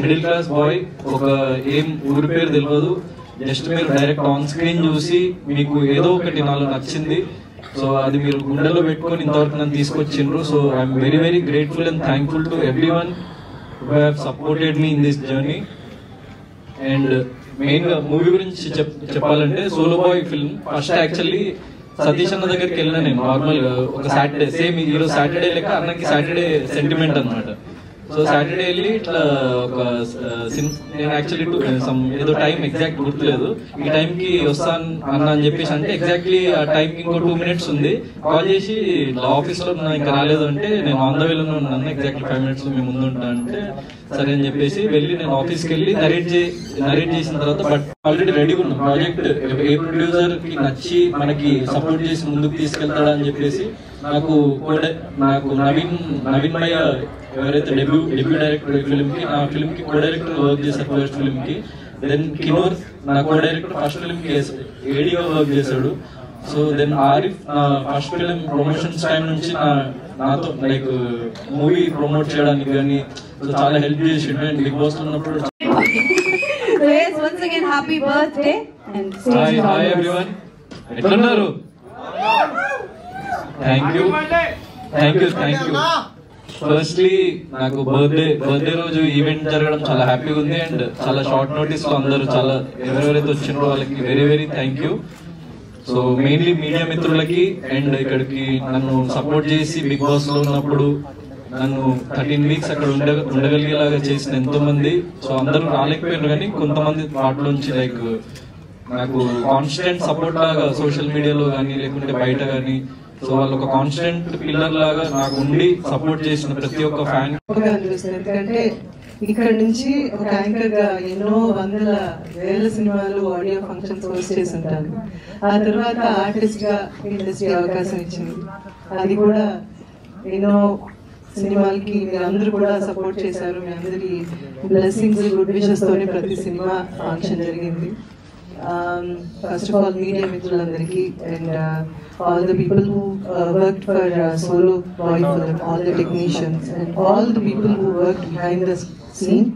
Middle class boy, ఒక ఏం ఊరి పేరు తెలియదు, జస్ట్ మీరు డైరెక్ట్ ఆన్ స్క్రీన్ చూసి మీకు ఏదో ఒకటి నాలో నచ్చింది, సో అది మీరు గుండెలో పెట్టుకొని ఇంతవరకు నన్ను తీసుకొచ్చిండ్రు. So I'm very very grateful and thankful to everyone who have supported me in this journey. And main గా మూవీ గురించి చెప్పాలంటే solo boy film first actually Satish అన్న దగ్గరికి వెళ్ళిన నేను నార్మల్ గా ఒక సాటర్డే, సేమ్ ఈరోజు సాటర్డే లెక్క అన్నకి సాటర్డే సెంటిమెంట్ అనమాట. సో సాటర్డే వెళ్ళి ఇట్లా ఒక నేను యాక్చువల్లీ ఏదో టైం ఎగ్జాక్ట్ గుర్తులేదు, ఈ టైంకి వస్తాను అన్న అని చెప్పేసి అంటే ఎగ్జాక్ట్లీ ఆ టైంకి ఇంకో 2 minutes ఉంది, కాల్ చేసి ఆఫీస్ లో ఇంకా రాలేదు అంటే నేను ఆన్ ద వేలోనే ఉన్నాను, ఎగ్జాక్ట్లీ 5 minutes మీ ముందు ఉంటా అంటే సరే అని చెప్పేసి వెళ్ళి నేను ఆఫీస్కి వెళ్ళి నరేట్ చేసిన తర్వాత బట్ ఆల్రెడీ రెడీగా ఉన్నాం ప్రాజెక్ట్ ఏ ప్రొడ్యూసర్ కి నచ్చి మనకి సపోర్ట్ చేసి ముందుకు తీసుకెళ్తాడా అని చెప్పేసి నాకు నవీన్ భయ్య ఎవరైతే డెబ్యూ డైరెక్టర్ ఫిల్మ్ కి, నా ఫిల్మ్ కి కో డైరెక్టర్ వర్క్ చేశారు ఫస్ట్ ఫిల్మ్ కి, దెన్ కినోర్ నా కో డైరెక్టర్ ఫస్ట్ ఫిల్మ్ కి ఏడీగా వర్క్ చేశాడు. సో దెన్ ఆరిఫ్ నా ఫస్ట్ ఫిల్మ్ ప్రమోషన్స్ టైం నుంచి నాతో లైక్ మూవీ ప్రమోట్ చేయడానికి కానీ చాలా హెల్ప్ చేసిండు. అండ్ బిగ్ బాస్ ఉన్నప్పుడు హాయ్ ఎవ్రీవన్, ఎట్లున్నారు? Thank you. ఫస్ట్లీ నాకు బర్త్డే రోజు ఈవెంట్ జరగడం చాలా హ్యాపీగా ఉంది. అండ్ చాలా షార్ట్ నోటీస్ లో అందరూ చాలా ఎవరెవరైతే వచ్చిండ్రో వాళ్ళకి very very thank you. So mainly media మిత్రులకి అండ్ ఇక్కడికి నన్ను సపోర్ట్ చేసి బిగ్ బాస్ లో ఉన్నప్పుడు నన్ను 13 weeks అక్కడ ఉండగలిగేలాగా చేసిన ఎంతో మంది. సో అందరూ రాలేకపోయారు కానీ కొంతమంది వాటిలోంచి లైక్ నాకు కాన్స్టెంట్ సపోర్ట్ లాగా సోషల్ మీడియాలో కానీ లేకుంటే బయట కానీ, సో వాళ్ళు ఒక కాన్స్టెంట్ పిల్లర్ లాగా నాకు ఉండి సపోర్ట్ చేసిన ప్రతి ఒక్క ఫ్యాన్. ఎందుకంటే ఇక్కడ నుంచి ఒక యాంకర్ గా ఎన్నో వేల సినిమాలు ఆడియో ఫంక్షన్స్ హోస్ట్ చేసి ఉంటాను. ఆ తర్వాత ఆర్టిస్ట్ గా ఇండస్ట్రీ అవకాశం ఇచ్చింది, అది కూడా ఎన్నో సినిమాలకి మీరందరూ కూడా సపోర్ట్ చేశారు. మీ అందరి బ్లెస్సింగ్స్ గుడ్ విషెస్ తోనే ప్రతి సినిమా ఫంక్షన్ జరిగింది. First of all, media మిత్రులందరికీ and all the people who worked for Solo Boy Film, all the technicians and all the people who worked behind the scene.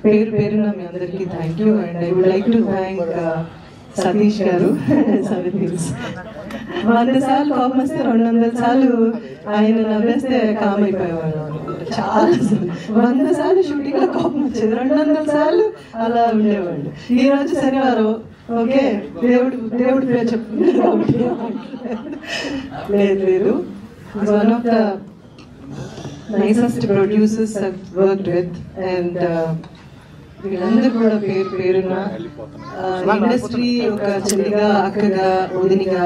పేరున మీ అందరికీ thank you. And I would like to thank Satish గారు. 100 సార్లు కోపం వస్తే 200 సార్లు ఆయన నవ్వేస్తే కామ్ అయిపోయేవాళ్ళు. చాలా 100 సార్లు షూటింగ్ లో కోపం వచ్చేది, 200 సార్లు అలా ఉండేవాళ్ళు. ఈ రోజు శనివారం ఓకే దేవుడు పేరు చెప్తున్నారు లేదు. One of the nicest producers I've worked with. And వీళ్ళందరూ కూడా పేరున ఇండస్ట్రీ ఒక చెల్లిగా, అక్కగా, వదినిగా,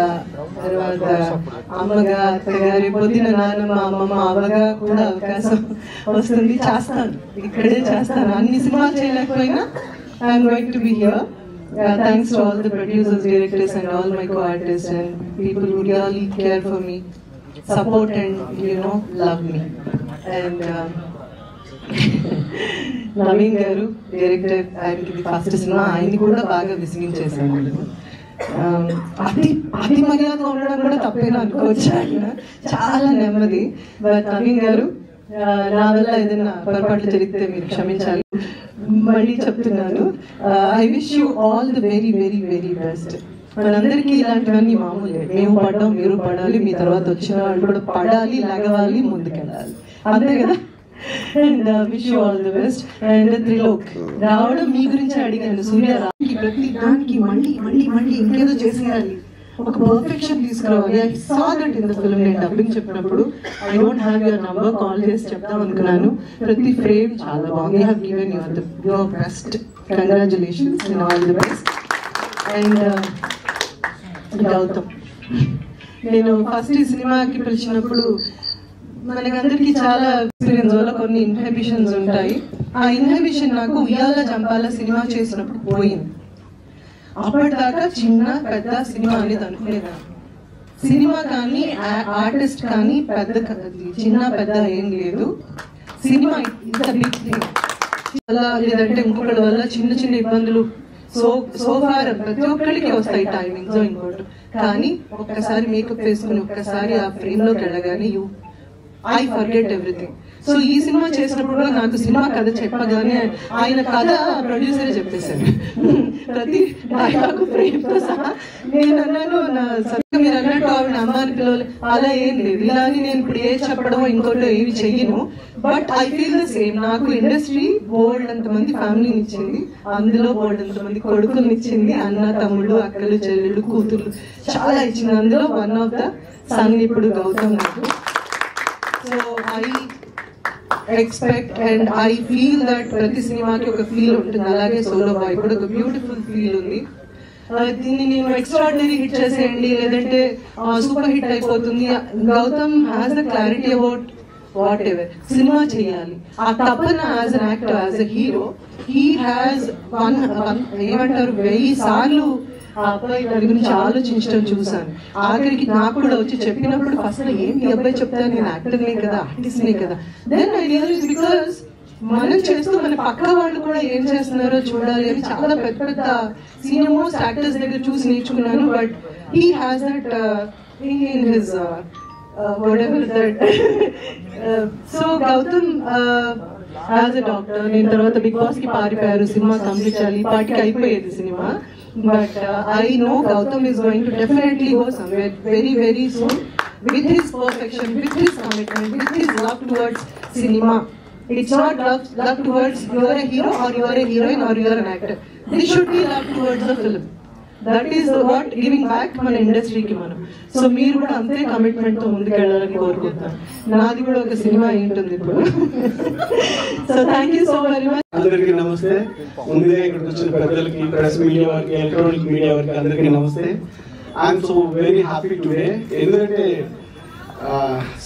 తర్వాత అమ్మగా, అత్తగా, రేపొద్దున నాన్నమ్మ, అమ్మమ్మ, అవ్వగా కూడా అవకాశం వస్తుంది. చేస్తాను, ఇక్కడే చేస్తాను. అన్ని సినిమాలు చేయలేకపోయినా I'm going to be here. Thanks to all the producers, directors and all my co-artists and people who really care for me, support and love me. And Naveen గారు డైరెక్టర్, ఆయనకి ఫస్ట్ సినిమా, ఆయన్ని కూడా బాగా విసిగించేశాను. అతి మర్యాదగా ఉండడం కూడా తప్పేనా అనుకోవచ్చు, ఆయన చాలా నెమ్మది. బట్ నవీన్ గారు నా వల్ల ఏదైనా పొరపాట్లు జరిగితే మీరు క్షమించాలి. మళ్ళీ చెప్తున్నాను, I wish you all the very very very best. మనందరికీ ఇలాంటివన్నీ మామూలే, మేము పడ్డాం, మీరు పడాలి, మీ తర్వాత వచ్చిన వాళ్ళు కూడా పడాలి, లగవాలి, ముందుకెళ్ళాలి, అంతే కదా. And wish you all the best. And Trilok రావడం మీ గురించి అడిగాను. సూర్య రాకి ప్రతి దానికి మళ్ళీ మళ్ళీ మళ్ళీ ఇంకేదో చేసేయాలి, ఒక పర్ఫెక్షన్ తీసుకురావాలి. I saw that in the film. నేను డబ్బింగ్ చెప్పినప్పుడు I don't have your number, call చేసి చెప్తాం అనుకున్నాను. ప్రతి ఫ్రేమ్ చాలా బాగుంది. You have given your best. Congratulations and all the best. And Gautam, నేను ఫస్ట్ ఈ సినిమాకి పిలిచినప్పుడు మనకందరికీ చాలా ఎక్స్పీరియన్స్ వల్ల కొన్ని ఇన్హిబిషన్స్ ఉంటాయి. ఆ ఇన్హిబిషన్ నాకు ఉయ్యాల జంపాల సినిమా చేసినప్పుడు పోయింది. అప్పటిదాకా చిన్న పెద్ద సినిమా అనేది అనుకునేదాన్ని. సినిమా కానీ ఆర్టిస్ట్ కానీ పెద్ద చిన్న పెద్ద ఏం లేదు. సినిమా ఇంత బిగ్ థింగ్. అలా లేదంటే ఇంకొకటి వల్ల చిన్న చిన్న ఇబ్బందులు సో ఫార్ ప్రతి ఒక్కరికి వస్తాయి టైమింగ్స్ ఇంకోటి, కానీ ఒక్కసారి మేకప్ వేసుకుని ఒక్కసారి ఆ ఫ్రేమ్ లోకి వెళ్ళగానే ఐ ఫర్గెట్ ఎవ్రీథింగ్. సో ఈ సినిమా చేసినప్పుడు కూడా నాకు సినిమా కథ చెప్పగానే ఆయన కథ ప్రొడ్యూసరే చెప్పేశారు, ప్రతి డైలాగ్ ఫ్రేమ్ తో సహా. నేను అన్నాను, నా సత్యం మీరు అన్నట్టు ఆవిడ అమ్మ అని పిలవలే, అలా ఏం లేదు. ఇలాగే నేను ఇప్పుడు ఏ చెప్పడం ఇంకోటి ఏమి చెయ్యను, but I feel the same. నాకు ఇండస్ట్రీ బోల్డ్ అంతమంది ఫ్యామిలీని ఇచ్చింది, అందులో బోల్డ్ అంతమంది కొడుకుని ఇచ్చింది, అన్న తమ్ముళ్ళు అక్కలు చెల్లెళ్ళు కూతుళ్ళు చాలా ఇచ్చింది. అందులో వన్ ఆఫ్ ద సన్ ఇప్పుడు గౌతమ్ నాకు. So I expect and I feel that ప్రతి సినిమాకి ఒక ఫీల్ ఉంటుంది, అలాగే సోలో బాయ్ కూడా ఒక బ్యూటిఫుల్ ఫీల్ ఉంది. దీన్ని నేను ఎక్స్ట్రాడినరీ హిట్ చేసేయండి లేదంటే సూపర్ హిట్ అయిపోతుంది. Gautam has the clarity about whatever cinema చేయాలి, ఆ తపన as an actor as a hero he has ఏమంటారు 1000 సార్లు ఆ అబ్బాయి దాని గురించి ఆలోచించడం చూసాను. ఆఖరికి నాకు కూడా వచ్చి చెప్పినప్పుడు ఫస్ట్ ఏంటి అబ్బాయి చెప్తాను, నేను యాక్టర్నే కదా ఆర్టిస్ట్నే కదా. దెన్ ఐ రియలైజ్ బికాస్ మనం చేస్తూ మన పక్క వాళ్ళు కూడా ఏం చేస్తున్నారో చూడాలి అని చాలా పెద్ద పెద్ద సీనియర్ మోస్ట్ యాక్టర్స్ దగ్గర చూసి నేర్చుకున్నాను. But he has that in his whatever that. So Gautam as a doctor, నేను తర్వాత బిగ్ బాస్ కి పారిపోయారు, సినిమా కంప్లీట్ చేయాలి, పార్టీకి అయిపోయేది cinema. But I know Gautam is going to definitely go somewhere very very soon with his perfection, with his commitment, with his love towards cinema. It's not love towards you are a hero or you are a heroine or you are an actor. This should be love towards the film. That is what giving back మన ఇండస్ట్రీకి మనం. So మీరు కూడా అంతే commitment తో ముందుకెళ్ళాలని కోరుకుంటాను. నాది కూడా ఒక సినిమా ఏంటుంది ఇప్పుడు. So thank you so very much. అందరికీ నమస్తే. ముందుగా ఇక్కడికి వచ్చిన పెద్దలకి, ప్రెస్ మీడియా వారికి, ఎలక్ట్రానిక్ మీడియా వారికి అందరికీ నమస్తే. I'm so very happy today. ఎందుకంటే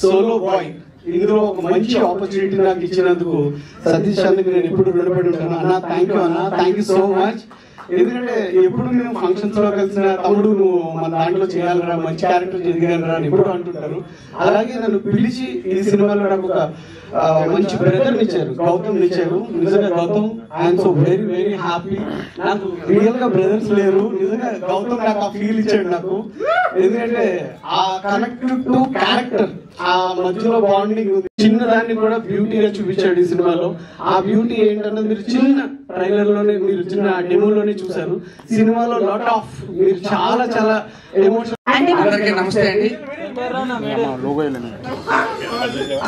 సోలో బాయ్ ఇందులో ఒక మంచి ఆపర్చునిటీ నాకు ఇచ్చినందుకు సతీష్ అన్నకి నేను ఎప్పుడు రుణపడి ఉంటాను. అన్న థ్యాంక్ యూ అన్న, థ్యాంక్ యూ సో మచ్. ఎందుకంటే ఎప్పుడు మేము ఫంక్షన్స్ లో కలిసిన తమ్ముడు నువ్వు మన దాంట్లో చేయాలరా, మంచి క్యారెక్టర్ ఎదిగానరా అని ఎప్పుడు అంటుంటారు. అలాగే నన్ను పిలిచి ఈ సినిమాలో నాకు ఒక మంచి బ్రదర్ ఇచ్చారు, గౌతమ్ ఇచ్చారు. నిజంగా Gautam I'm so very very happy. నాకు రియల్ గా బ్రదర్స్ లేరు, నిజంగా గౌతమ్ నాకు ఆ ఫీల్ ఇచ్చాడు నాకు. ఎందుకంటే ఆ కనెక్టెడ్ టు క్యారెక్టర్, ఆ మధ్యలో బాండింగ్ చిన్నదాన్ని కూడా బ్యూటీగా చూపించాడు ఈ సినిమాలో. ఆ బ్యూటీ ఏంటన్నది మీరు చిన్న ట్రైలర్ లోనే, మీరు చిన్న డెమోలోనే చూసారు. సినిమాలో లాట్ ఆఫ్ మీరు చాలా చాలా ఎమోషన్. అందరికీ నమస్తే అండి,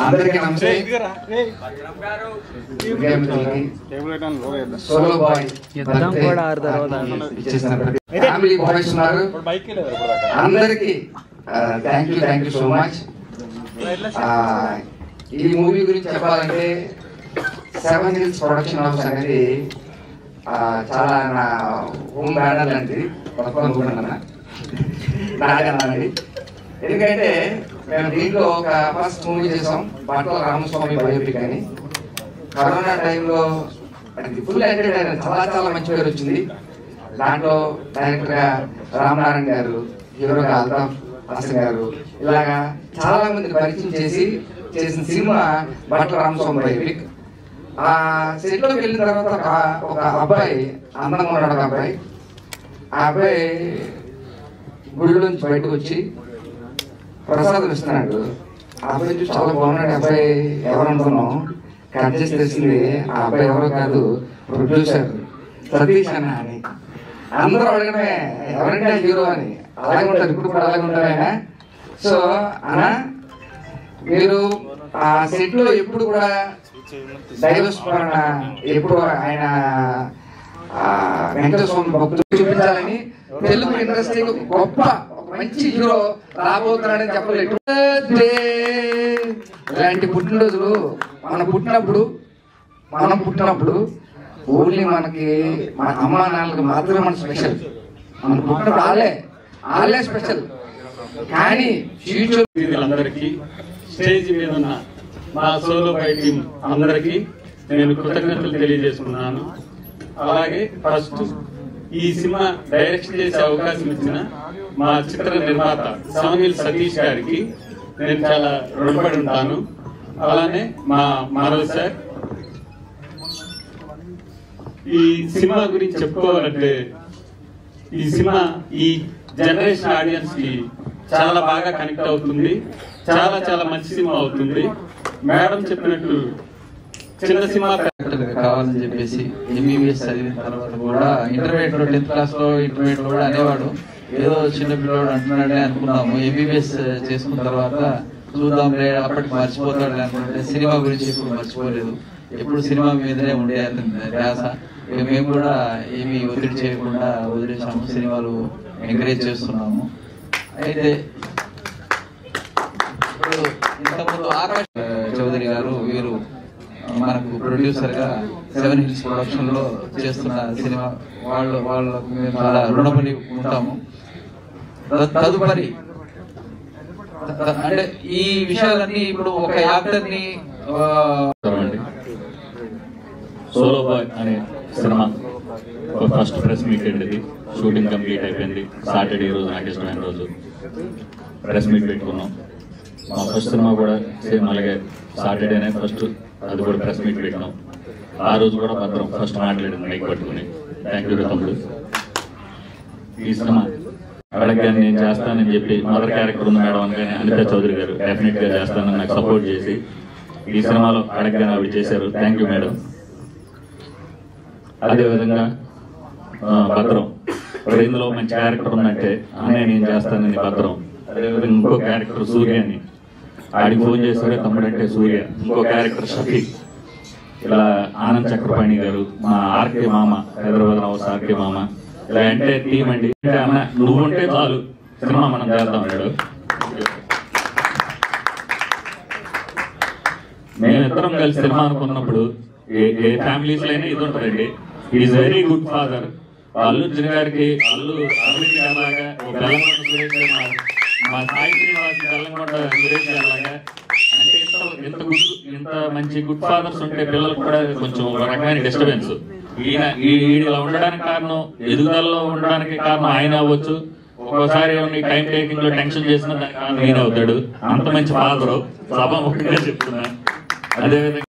అందరికీ నమస్తే. సోలో బాయ్ ఫ్యామిలీ బాయ్స్ ఉన్నారు, అందరికి థ్యాంక్ యూ సో మచ్. ఈ మూవీ గురించి చెప్పాలంటే 7 Hills ప్రొడక్షన్ హౌస్ అనేది చాలా నా హోమ్ బ్యానర్ లాంటిది, నాకన్నానండి. ఎందుకంటే మేము దీంట్లో ఒక ఫస్ట్ మూవీ చేసాం, బట్టల రామస్వామి బయోపిక్ అని. కరోనా టైంలో అది ఫుల్ ఎంటర్టైనర్, చాలా చాలా మంచి పేరు వచ్చింది. దాంట్లో డైరెక్టర్ గా రామనారాయణ గారు, హీరోగా అల్తాఫ్ హసన్ గారు, ఇలాగా చాలా మంది పరిచయం చేసిన సినిమా బట్టల రామస్వామి బయోపిక్. ఆ సెట్ లోకి వెళ్ళిన తర్వాత ఒక అబ్బాయి, అందంగా ఉన్నాడు ఒక అబ్బాయి. ఆ అబ్బాయి గుడి నుంచి బయటకు వచ్చి ప్రసాదం ఇస్తున్నాడు. ఆ అబ్బాయి చూసి చాలా బాగున్నాడు. అబ్బాయి ఎవరు అనుకున్నాం, కట్ చేసి తెలిసింది ఆ అబ్బాయి ఎవరో కాదు, ప్రొడ్యూసర్ సతీష్ అన్న అని. అందరూ అడగడమే ఎవరంటే హీరో అని. అలాగే ఉంటారు, ఇప్పుడు కూడా అలాగే ఉంటారు ఆయన. సో అన్న మీరు ఆ సెట్ లో ఎప్పుడు కూడా దైవస్మరణ, ఎప్పుడు ఆయన వెంకటేశ్వర స్వామి భక్తులు చూపించాలని, తెలుగు ఇండస్ట్రీకి గొప్ప మంచి హీరో రాబోతున్నాడని చెప్పలేదు. ఇలాంటి పుట్టినరోజులు మనం పుట్టినప్పుడు ఓన్లీ మనకి మన అమ్మా నాన్నలకు మాత్రమే మన స్పెషల్. మనం పుట్టినప్పుడు వాళ్ళే స్పెషల్. కానీ ఫ్యూచర్ అందరికీ, స్టేజ్ మీద ఉన్న మా సోలో బై టీం అందరికీ నేను కృతజ్ఞతలు తెలియజేసుకున్నాను. అలాగే ఫస్ట్ ఈ సినిమా డైరెక్షన్ చేసే అవకాశం ఇచ్చిన మా చిత్ర నిర్మాత 7 Hills సతీష్ గారికి నేను చాలా రుణపడి ఉంటాను. అలానే మా మాధవ్ సార్, ఈ సినిమా గురించి చెప్పుకోవాలంటే ఈ సినిమా ఈ జనరేషన్ ఆడియన్స్ కి చాలా బాగా కనెక్ట్ అవుతుంది. చాలా చాలా మంచి సినిమా అవుతుంది. మేడం చెప్పినట్టు చిన్న సినిమా కావాలని చెప్పేసి ఎంబీబీఎస్ చదివిన తర్వాత కూడా ఇంటర్మీడియట్ లో 10th క్లాస్ లో ఇంటర్మీడియట్ లో కూడా అనేవాడు, ఏదో చిన్న పిల్లవాడు అంటున్నాడే అనుకున్నాము. ఎంబీబీఎస్ చేసుకున్న తర్వాత చూద్దాంలే అప్పటికి మర్చిపోతాడు అనుకుంటే సినిమా గురించి ఎప్పుడు మర్చిపోలేదు. ఎప్పుడు సినిమా మీదనే ఉండే ధ్యాస. మేము కూడా ఏమీ ఒత్తిడి చేయకుండా వదిలేసాము, సినిమాలు ఎంకరేజ్ చేస్తున్నాము. అయితే ఇప్పుడు ఇంతకుముందు ఆకాష్ చౌదరి గారు వీరు మనకు ప్రొడ్యూసర్ గా 7 Hills ప్రొడక్షన్ లో చేస్తున్న సినిమా వాళ్ళకు మేము చాలా రుణపడి ఉంటాము. తదుపరి అంటే ఈ విషయాలన్నీ ఇప్పుడు ఒక యాక్టర్ ని సోలో బాయ్ అనే సినిమా ఫస్ట్ ప్రెస్ మీట్ ఇది. షూటింగ్ కంప్లీట్ అయిపోయింది. సాటర్డే రోజు నాకు ఇష్టమైన రోజు ప్రెస్ మీట్ పెట్టుకున్నాం. మా ఫస్ట్ సినిమా కూడా సేమ్ అలాగే సాటర్డేనే ఫస్ట్, అది కూడా ప్రెస్ మీట్ పెట్టినాం. ఆ రోజు కూడా భద్రం ఫస్ట్ మాట్లాడింది మైక్ పట్టుకుని. థ్యాంక్ యూ తమ్ముడు. ఈ సినిమా అడగగానే నేను చేస్తానని చెప్పి మదర్ క్యారెక్టర్ ఉంది మేడం అనగానే అనిత చౌదరి గారు డెఫినెట్ గా చేస్తానని నాకు సపోర్ట్ చేసి ఈ సినిమాలో అడగగానే ఆవిడ చేశారు. Thank you madam. అదేవిధంగా భద్రం ఇందులో మంచి క్యారెక్టర్ ఉందంటే అన్నయ్య నేను చేస్తానని భద్రం. అదేవిధంగా ఇంకో క్యారెక్టర్ సూర్య అని ఆడికి ఫోన్ చేశాడే తమ్ముడు అంటే సూర్య. ఇంకో క్యారెక్టర్ షఫీక్. ఇలా ఆనంద్ చక్రపాణి గారు, మా ఆర్కే మామ, హైదరాబాద్ హౌస్ ఆర్కే మామ, ఇలా అంటే టీం అండి. అన్న నువ్వు ఉంటే చాలు సినిమా మనం చేద్దాం అన్నాడు. మేమిద్దరం కలిసి సినిమా అనుకున్నప్పుడు ఏ ఫ్యామిలీస్ లో అయినా ఇది ఉంటుందండి. Is very good father. Allu Arjun గారికి అల్లు అరవింద్ గారిలాగా, బెల్లంకొండ సురేష్ గారు, మా సాయి శ్రీనివాస్ బెల్లంకొండ సురేష్ గారిలాగా, అంటే ఇంత మంచి గుడ్ ఫాదర్స్ ఉంటే పిల్లలకు కూడా కొంచెం ఒక రకమైన డిస్టర్బెన్స్. ఇలా ఉండడానికి కారణం, ఎదుగుదలలో ఉండడానికి కారణం ఆయన అవ్వచ్చు. ఒక్కోసారి టైం టేకింగ్ లో టెన్షన్ చేసిన దానికి కారణం ఈయన అవుతాడు. అంత మంచి ఫాదరు సభ ముఖ్యంగా చెప్తున్నా. అదేవిధంగా